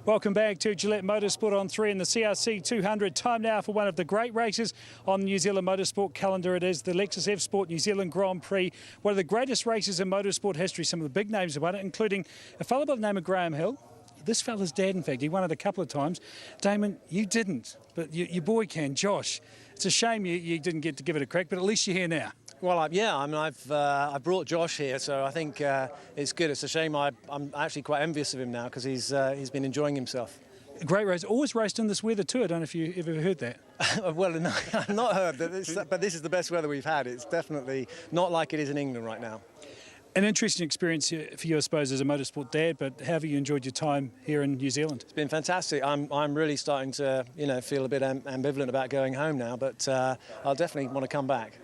Welcome back to Gillette Motorsport on 3 in the CRC 200. Time now for one of the great races on the New Zealand motorsport calendar. It is the Lexus F Sport New Zealand Grand Prix, one of the greatest races in motorsport history. Some of the big names have won it, including a fellow by the name of Graham Hill. This fella's dad, in fact, he won it a couple of times. Damon, you didn't, but your boy can, Josh. It's a shame you didn't get to give it a crack, but at least you're here now. Well, I brought Josh here, so I think it's good. It's a shame. I'm actually quite envious of him now because he's been enjoying himself. A great race. Always raced in this weather too. I don't know if you've ever heard that. Well, no, I've not heard that, but this is the best weather we've had. It's definitely not like it is in England right now. An interesting experience for you, I suppose, as a motorsport dad, but how have you enjoyed your time here in New Zealand? It's been fantastic. I'm really starting to, feel a bit ambivalent about going home now, but I'll definitely want to come back.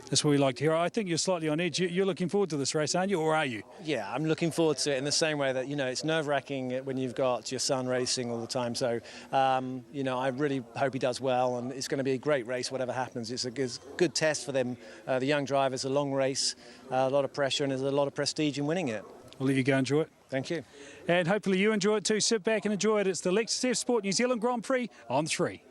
That's what we like to hear. I think you're slightly on edge. You're looking forward to this race, aren't you, or are you? Yeah, I'm looking forward to it in the same way that, it's nerve-wracking when you've got your son racing all the time. So, I really hope he does well, and it's going to be a great race, whatever happens. It's a good test for them, the young drivers, a long race, a lot of pressure, and there's a lot of prestige in winning it. I'll let you go enjoy it. Thank you. And hopefully you enjoy it too. Sit back and enjoy it. It's the Lexus F Sport New Zealand Grand Prix on 3.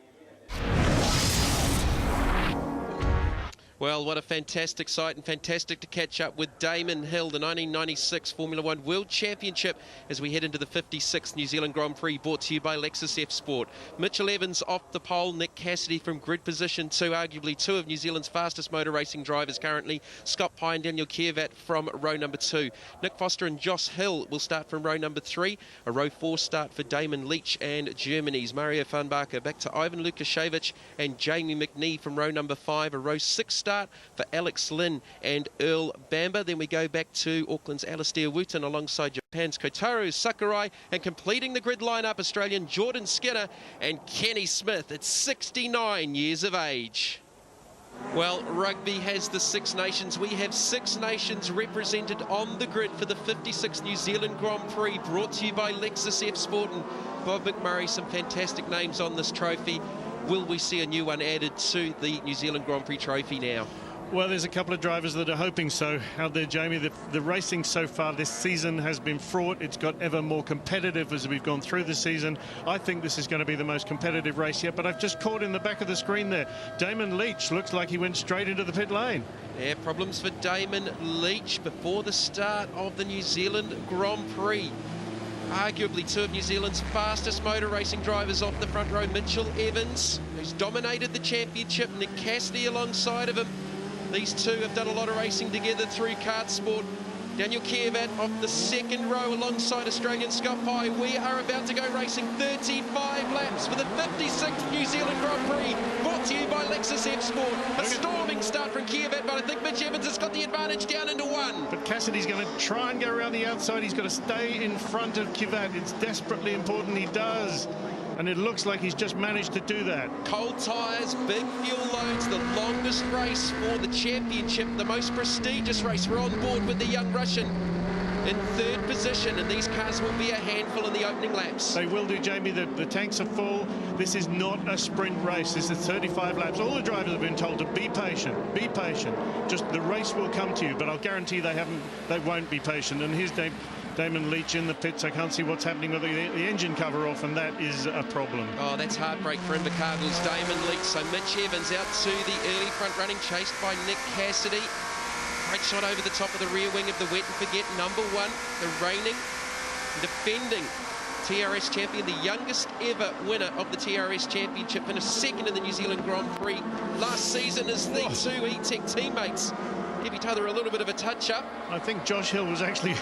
Well, what a fantastic sight, and fantastic to catch up with Damon Hill, the 1996 Formula One World Championship, as we head into the 56th New Zealand Grand Prix, brought to you by Lexus F Sport. Mitchell Evans off the pole, Nick Cassidy from grid position 2, arguably two of New Zealand's fastest motor racing drivers currently. Scott Pye and Daniel Kiervat from row number 2. Nick Foster and Josh Hill will start from row number 3. A row 4 start for Damon Leach and Germany's Mario Funbacher. Back to Ivan Lukashevich and Jamie McNee from row number 5. A row 6 start for Alex Lynn and Earl Bamber. Then we go back to Auckland's Alistair Wooten alongside Japan's Kotaro Sakurai, and completing the grid lineup, Australian Jordan Skinner and Kenny Smith at 69 years of age. Well, rugby has the Six Nations. We have 6 nations represented on the grid for the 56th New Zealand Grand Prix, brought to you by Lexus F Sport and Bob McMurray. Some fantastic names on this trophy. Will we see a new one added to the New Zealand Grand Prix trophy now? Well, there's a couple of drivers that are hoping so out there, Jamie. The racing so far this season has been fraught. It's got ever more competitive as we've gone through the season. I think this is going to be the most competitive race yet, but I've just caught in the back of the screen there, Damon Leach looks like he went straight into the pit lane. Yeah, problems for Damon Leach before the start of the New Zealand Grand Prix. Arguably two of New Zealand's fastest motor racing drivers off the front row. Mitchell Evans, who's dominated the championship, Nick Cassidy alongside of him. These two have done a lot of racing together through kart sport. Daniel Kiervat off the second row alongside Australian Scott Pye. We are about to go racing 35 laps for the 56th New Zealand Grand Prix, brought to you by Lexus F Sport. A storming start from Kiervat, but I think Mitch Evans has got the advantage down into 1. But Cassidy's going to try and go around the outside. He's got to stay in front of Kiervat. It's desperately important he does. And it looks like he's just managed to do that. Cold tyres, big fuel loads, the longest race for the championship, the most prestigious race. We're on board with the young Russian in 3rd position, and these cars will be a handful in the opening laps. They will do, Jamie. The tanks are full. This is not a sprint race. This is 35 laps. All the drivers have been told to be patient. Be patient. Just the race will come to you, but I'll guarantee they won't be patient. And here's Damon Leach in the pits. I can't see what's happening with the engine cover off, and that is a problem. Oh, that's heartbreak for Invercargill's Damon Leach. So Mitch Evans out to the early front running, chased by Nick Cassidy. Great shot over the top of the rear wing of the wet and forget number 1, the reigning, defending TRS champion, the youngest ever winner of the TRS championship, finished 2nd in the New Zealand Grand Prix last season as the two E-Tech teammates give each other a little bit of a touch-up. I think Josh Hill was actually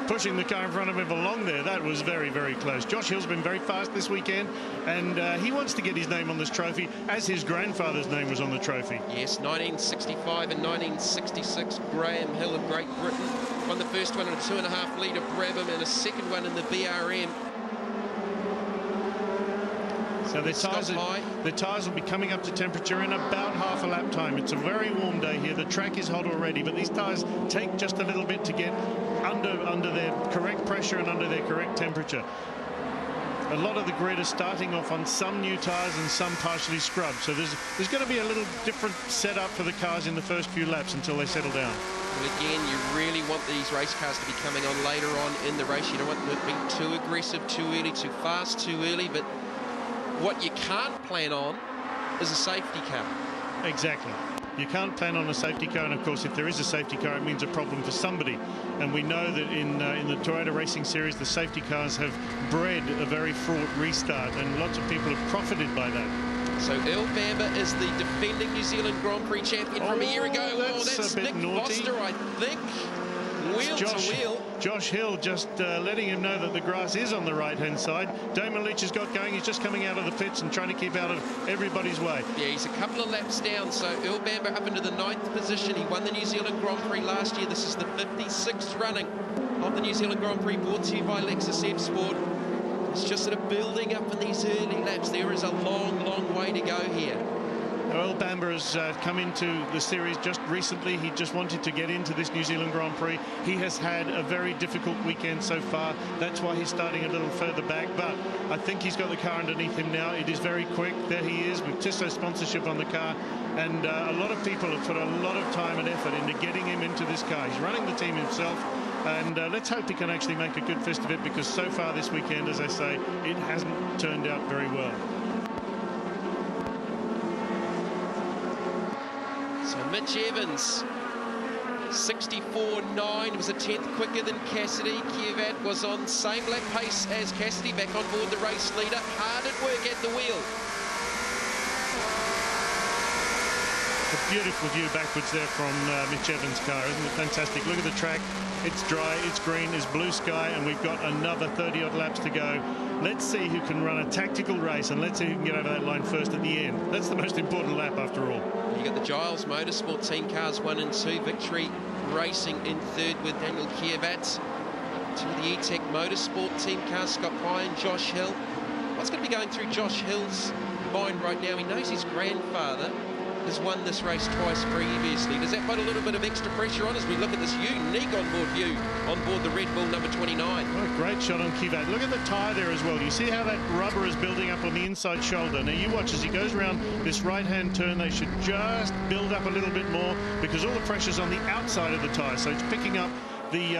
pushing the car in front of him along there. That was very, very close. Josh Hill's been very fast this weekend, and he wants to get his name on this trophy as his grandfather's name was on the trophy. Yes, 1965 and 1966, Graham Hill of Great Britain won the first one in a 2.5 litre Brabham and a second one in the BRM. So the tyres will be coming up to temperature in about half a lap time. It's a very warm day here. The track is hot already, but these tyres take just a little bit to get under their correct pressure and under their correct temperature. a lot of the grid are starting off on some new tyres and some partially scrubbed. So there's going to be a little different setup for the cars in the first few laps until they settle down. Well, again, you really want these race cars to be coming on later on in the race. You don't want them to be too aggressive, too early, too fast, too early. But what you can't plan on is a safety car. Exactly. You can't plan on a safety car, and of course if there is a safety car it means a problem for somebody, and we know that in the Toyota Racing Series the safety cars have bred a very fraught restart, and lots of people have profited by that. So Earl Bamber is the defending New Zealand Grand Prix champion from a year ago. That's a bit Nick naughty. Foster, I think. Wheel to wheel. Josh Hill just letting him know that the grass is on the right-hand side. Damon Leach has got going. He's just coming out of the pits and trying to keep out of everybody's way. Yeah, he's a couple of laps down. So Earl Bamber up into the 9th position. He won the New Zealand Grand Prix last year. This is the 56th running of the New Zealand Grand Prix, brought to you by Lexus F Sport. It's just sort of building up in these early laps. There is a long, long way to go here. Earl Bamber has come into the series just recently. He just wanted to get into this New Zealand Grand Prix. He has had a very difficult weekend so far. That's why he's starting a little further back, but I think he's got the car underneath him now. It is very quick. There he is with Tissot sponsorship on the car, and a lot of people have put a lot of time and effort into getting him into this car. He's running the team himself, and let's hope he can actually make a good fist of it, because so far this weekend, as I say, it hasn't turned out very well. So Mitch Evans, 64.9, was a 10th quicker than Cassidy. Kievat was on same lap pace as Cassidy, back on board the race leader. Hard at work at the wheel. A beautiful view backwards there from Mitch Evans' car, isn't it fantastic? Look at the track. It's dry, it's green, it's blue sky, and we've got another 30-odd laps to go. Let's see who can run a tactical race, and let's see who can get over that line first at the end. That's the most important lap after all. You got the Giles Motorsport team cars 1 and 2. Victory Racing in 3rd with Daniel Kievat. To the E-Tech Motorsport team cars, Scott Pye and Josh Hill. What's going to be going through Josh Hill's mind right now? He knows his grandfather has won this race twice previously. Does that put a little bit of extra pressure on as we look at this unique onboard view on board the Red Bull number 29? What a great shot on Kievat. Look at the tyre there as well. You see how that rubber is building up on the inside shoulder. Now you watch as he goes around this right-hand turn. They should just build up a little bit more, because all the pressure's on the outside of the tyre, so it's picking up the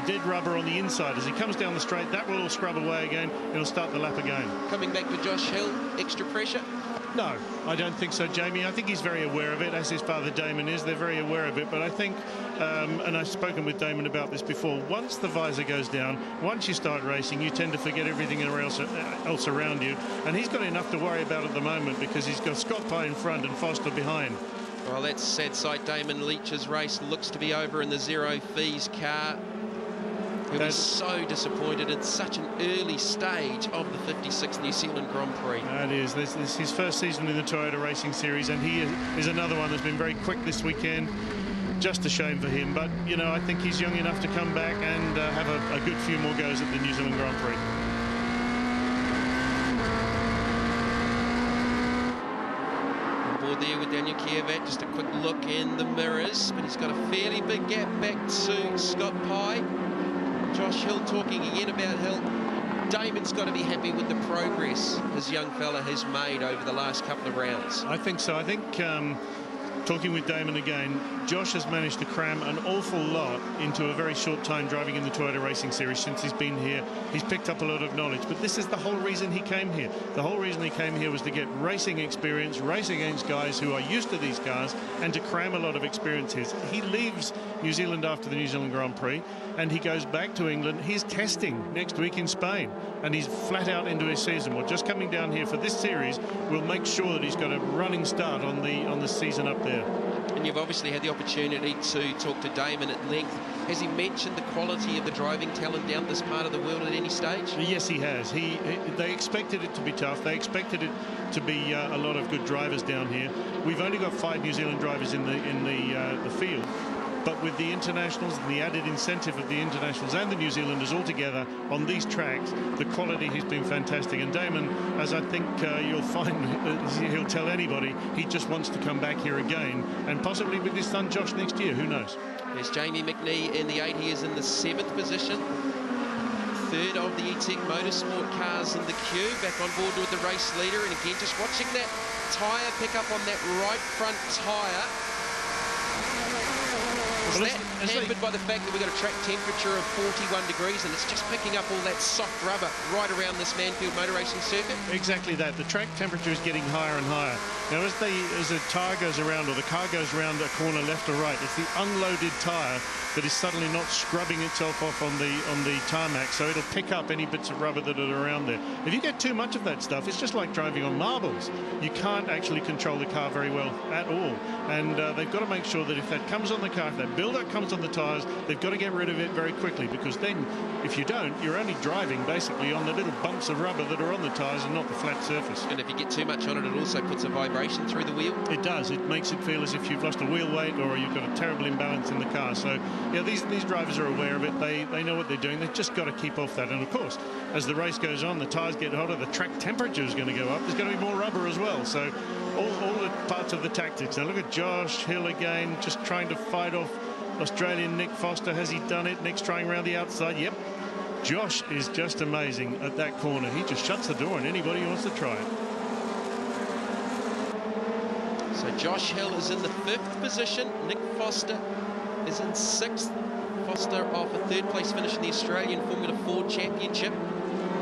dead rubber on the inside. As he comes down the straight, that will all scrub away again. It'll start the lap again. Coming back for Josh Hill, extra pressure? No, I don't think so, Jamie. I think he's very aware of it, as his father Damon is. They're very aware of it, but I think, and I've spoken with Damon about this before, once the visor goes down, once you start racing, you tend to forget everything else around you, and he's got enough to worry about at the moment, because he's got Scott Pye in front and Foster behind. Well, that's sad sight. Damon Leach's race looks to be over in the Zero Fees car. He was so disappointed at such an early stage of the 56th New Zealand Grand Prix. That is. This is his first season in the Toyota Racing Series, and he is another one that's been very quick this weekend. Just a shame for him, but, you know, I think he's young enough to come back and have a good few more goes at the New Zealand Grand Prix. On board there with Daniel Kievat, just a quick look in the mirrors, but he's got a fairly big gap back to Scott Pye. Josh Hill talking again about Hill. Damon's got to be happy with the progress his young fella has made over the last couple of rounds. I think so. I think, talking with Damon again, Josh has managed to cram an awful lot into a very short time driving in the Toyota Racing Series since he's been here. He's picked up a lot of knowledge, but this is the whole reason he came here. The whole reason he came here was to get racing experience, race against guys who are used to these cars, and to cram a lot of experiences. He leaves New Zealand after the New Zealand Grand Prix, and he goes back to England. He's testing next week in Spain, and he's flat out into his season. Well, just coming down here for this series will make sure that he's got a running start on the season up there. And you've obviously had the opportunity to talk to Damon at length. Has he mentioned the quality of the driving talent down this part of the world at any stage? Yes, he has. They expected it to be tough. They expected it to be a lot of good drivers down here. We've only got 5 New Zealand drivers in the field. But with the internationals and the added incentive of the internationals and the New Zealanders all together on these tracks, the quality has been fantastic. And Damon, as I think you'll find, he'll tell anybody, he just wants to come back here again, and possibly with his son Josh next year. Who knows? There's Jamie McNee in the 8. He is in the 7th position. third of the E-Tech Motorsport cars in the queue, back on board with the race leader, and again just watching that tyre pick up on that right front tyre. Is that hampered by the fact that we've got a track temperature of 41 degrees and it's just picking up all that soft rubber right around this Manfeild motor racing circuit? Exactly that. The track temperature is getting higher and higher. Now, as the tyre goes around, or the car goes around a corner left or right, it's the unloaded tyre that is suddenly not scrubbing itself off on the tarmac, so it'll pick up any bits of rubber that are around there. If you get too much of that stuff, it's just like driving on marbles. You can't actually control the car very well at all. And they've got to make sure that if that comes on the car, if that buildup comes on the tyres, they've got to get rid of it very quickly, because then, if you don't, you're only driving basically on the little bumps of rubber that are on the tyres and not the flat surface. And if you get too much on it, it also puts a vibration through the wheel. It does. It makes it feel as if you've lost a wheel weight or you've got a terrible imbalance in the car. So, yeah, these drivers are aware of it. They know what they're doing. They've just got to keep off that. And, of course, as the race goes on, the tyres get hotter, the track temperature is going to go up. There's going to be more rubber as well. So all the parts of the tactics. Now, look at Josh Hill again, just trying to fight off Australian Nick Foster. Has he done it? Nick's trying around the outside. Yep. Josh is just amazing at that corner. He just shuts the door on anybody who wants to try it. So Josh Hill is in the 5th position. Nick Foster is in 6th. Foster off a 3rd place finish in the Australian Formula 4 Championship.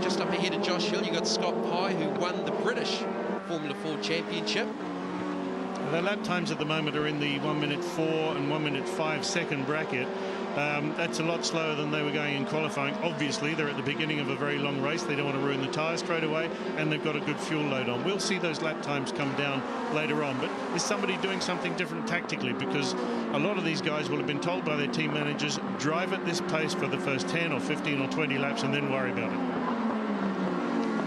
Just up ahead of Josh Hill, you got Scott Pye, who won the British Formula 4 Championship. Their lap times at the moment are in the 1:04 and 1:05 bracket. That's a lot slower than they were going in qualifying. Obviously, they're at the beginning of a very long race. They don't want to ruin the tyres straight away, and they've got a good fuel load on. We'll see those lap times come down later on. But is somebody doing something different tactically? Because a lot of these guys will have been told by their team managers, drive at this pace for the first 10 or 15 or 20 laps and then worry about it.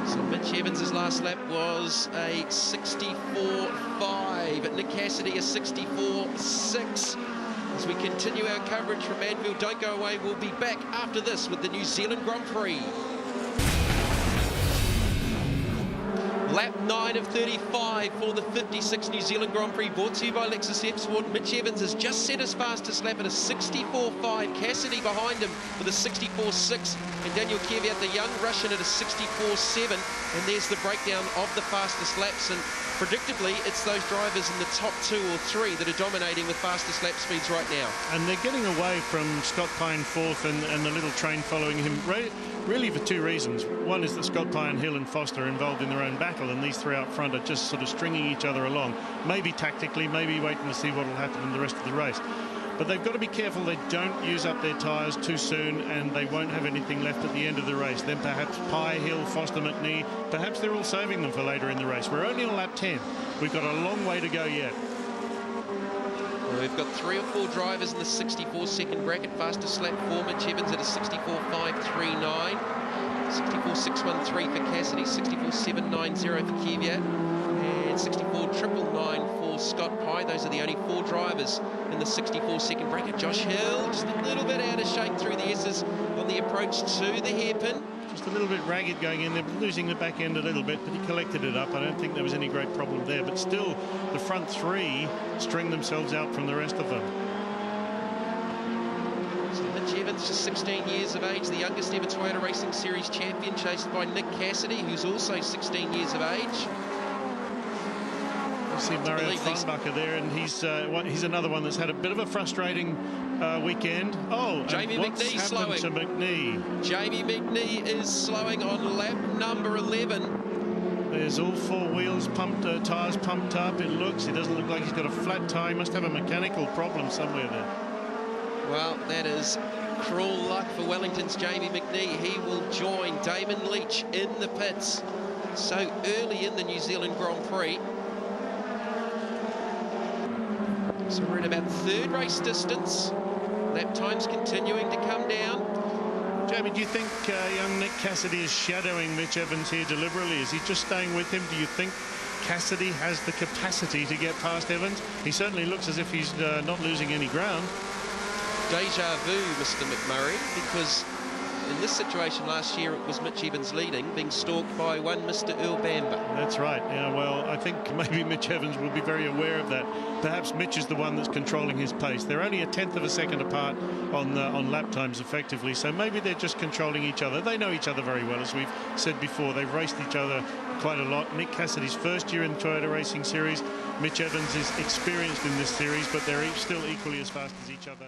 So Mitch Evans' last lap was a 64.5. Nick Cassidy a 64.6. As we continue our coverage from Manfeild, don't go away. We'll be back after this with the New Zealand Grand Prix. Lap 9 of 35 for the 56 New Zealand Grand Prix, brought to you by Lexus F Sport. Mitch Evans has just set his fastest lap at a 64.5. Cassidy behind him with a 64.6. And Daniel Kvyat, the young Russian, at a 64.7. And there's the breakdown of the fastest laps. And predictably, it's those drivers in the top 2 or 3 that are dominating with fastest lap speeds right now. And they're getting away from Scott Pye 4th and the little train following him, really for 2 reasons. One is that Scott Pye, Hill and Foster are involved in their own battle, and these 3 out front are just sort of stringing each other along, maybe tactically, maybe waiting to see what will happen in the rest of the race. But they've got to be careful they don't use up their tyres too soon, and they won't have anything left at the end of the race. Then perhaps Pye, Hill, Foster, McNee, perhaps they're all saving them for later in the race. We're only on lap 10. We've got a long way to go yet. Well, we've got 3 or 4 drivers in the 64-second bracket. Fastest lap for Mitch Evans at a 64.539. 64.613 for Cassidy, 64.790 for Kvyat, and 64.999 for Scott Pye. Those are the only 4 drivers in the 64-second bracket. Josh Hill just a little bit out of shape through the S's on the approach to the hairpin. Just a little bit ragged going in there, losing the back end a little bit, but he collected it up. I don't think there was any great problem there, but still the front 3 string themselves out from the rest of them. So Mitch Evans, just 16 years of age, the youngest ever Toyota Racing Series champion, chased by Nick Cassidy, who's also 16 years of age. You see Mario Farnbacher there, and he's another one that's had a bit of a frustrating weekend. Oh, Jamie McNee slowing. To McNee? Jamie McNee is slowing on lap number 11. There's all 4 wheels pumped, tyres pumped up. It doesn't look like he's got a flat tyre. He must have a mechanical problem somewhere there. Well, that is cruel luck for Wellington's Jamie McNee. He will join Damon Leach in the pits so early in the New Zealand Grand Prix. So we're at about 3rd race distance. Lap times continuing to come down. Jamie, do you think young Nick Cassidy is shadowing Mitch Evans here deliberately? Is he just staying with him? Do you think Cassidy has the capacity to get past Evans? He certainly looks as if he's not losing any ground. Deja vu, Mr. McMurray, because in this situation last year, it was Mitch Evans leading, being stalked by one Mr. Earl Bamber. That's right. Yeah, well, I think maybe Mitch Evans will be very aware of that. Perhaps Mitch is the one that's controlling his pace. They're only a tenth of a second apart on lap times, effectively. So maybe they're just controlling each other. They know each other very well, as we've said before. They've raced each other quite a lot. Nick Cassidy's first year in the Toyota Racing Series. Mitch Evans is experienced in this series, but they're still equally as fast as each other.